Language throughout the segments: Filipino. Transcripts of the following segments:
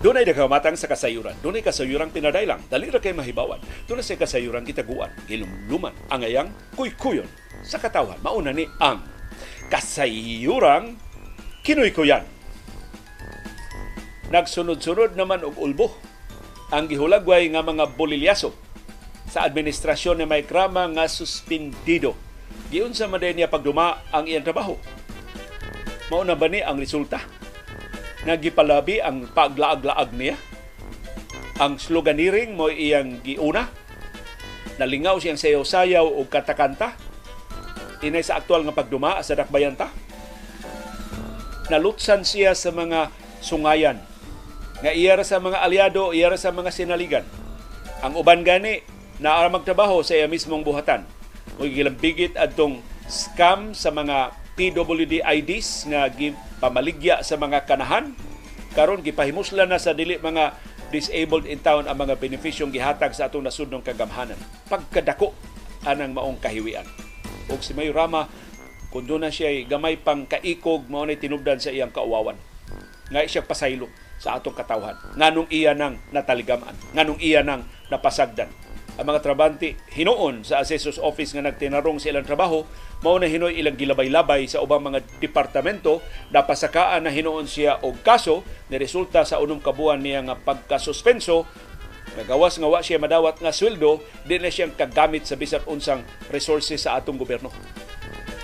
Dunay nagamatang sa kasayuran. Dunay kasayurang pinadailang. Dali ra kay mahibawan. Dunay sa kasayurang kitaguan. Hilumluman ang ayang kuykuyon sa katawhan. Mauna ni ang Kasayurang Kinuykoyan. Nagsunod-sunod naman og ulbo ang gihulagway nga mga bolilyaso sa administrasyon ni may krama nga suspendido. Giunsa man din niya pagduma ang iyang trabaho. Mauna ba ni ang resulta? Nagipalabi ang paglaag-laag niya. Ang sloganiring mo iyang giuna. Nalingaw siyang sayaw-sayaw o kanta-kanta. Inay sa aktual nga pagduma sa dakbayanta. Nalutsan siya sa mga sungayan. Nga iya sa mga aliado, iya sa mga sinaligan. Ang uban gani na magtrabaho sa iya mismong buhatan. Magigilambigit adtong scam sa mga PWD IDs nga pamaligya sa mga kanahan. Karon gipahimuslan na sa dili mga disabled in town ang mga benepisyong gihatag sa atong nasudnong kagamhanan. Pagkadako anang maong kahiwian. Og si Mayor Rama, kung doon na siya gamay pang kaikog, mao na tinubdan sa iyang kauwawan. Nga siya pasaylo sa atong katawhan. Nganong iya nang nataligaman. Nganong iya nang napasagdan. Ang mga trabante hinuon sa assessor's office nga nagtinarong sa ilang trabaho, mao na hinoy ilang gilabay-labay sa ubang mga departamento, napasakaan na hinuon siya og kaso na resulta sa unong kabuan niya nga pagkasuspenso. Nagawas nga wa siya madawat nga sweldo, di na siyang kagamit sa bisan unsang resources sa atong gobyerno.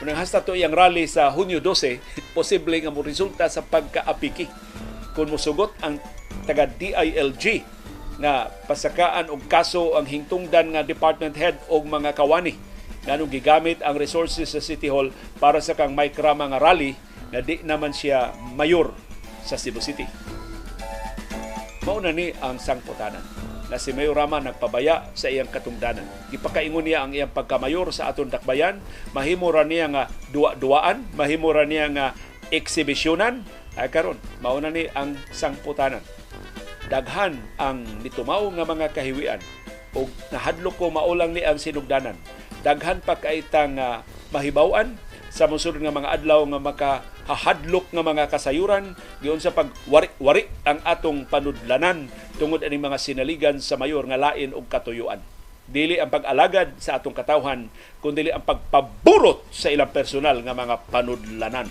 Unang hasta to iyang rally sa Hunyo 12, posible nga mo resulta sa pagkaapiki. Kung musugot ang taga DILG na pasakaan og kaso ang hingtungdan nga department head og mga kawani nganong gigamit ang resources sa City Hall para sa kang may krama nga rally na di naman siya mayor sa Cebu City. Mauna ni ang sangputanan na si Mayor Rama nagpabaya sa iyang katungdanan. Gipakaingon niya ang iyang pagkamayor sa atong dakbayan, mahimo ra niya nga duwa-duwaan, mahimo ra niya nga eksibisyonan. Ay karon, mauna ni ang sangputanan. Daghan ang nitumaw nga mga kahiwian o nahadlok ko maulang ni ang sinugdanan. Daghan pa kaitang mahibawan sa musunod nga mga adlaw nga makahahadlok nga mga kasayuran giun sa pagwari-wari ang atong panudlanan tungod ani mga sinaligan sa mayor nga lain og katuyuan. Dili ang pag-alagad sa atong katawhan kundi ang pagpaburot sa ilang personal nga mga panudlanan.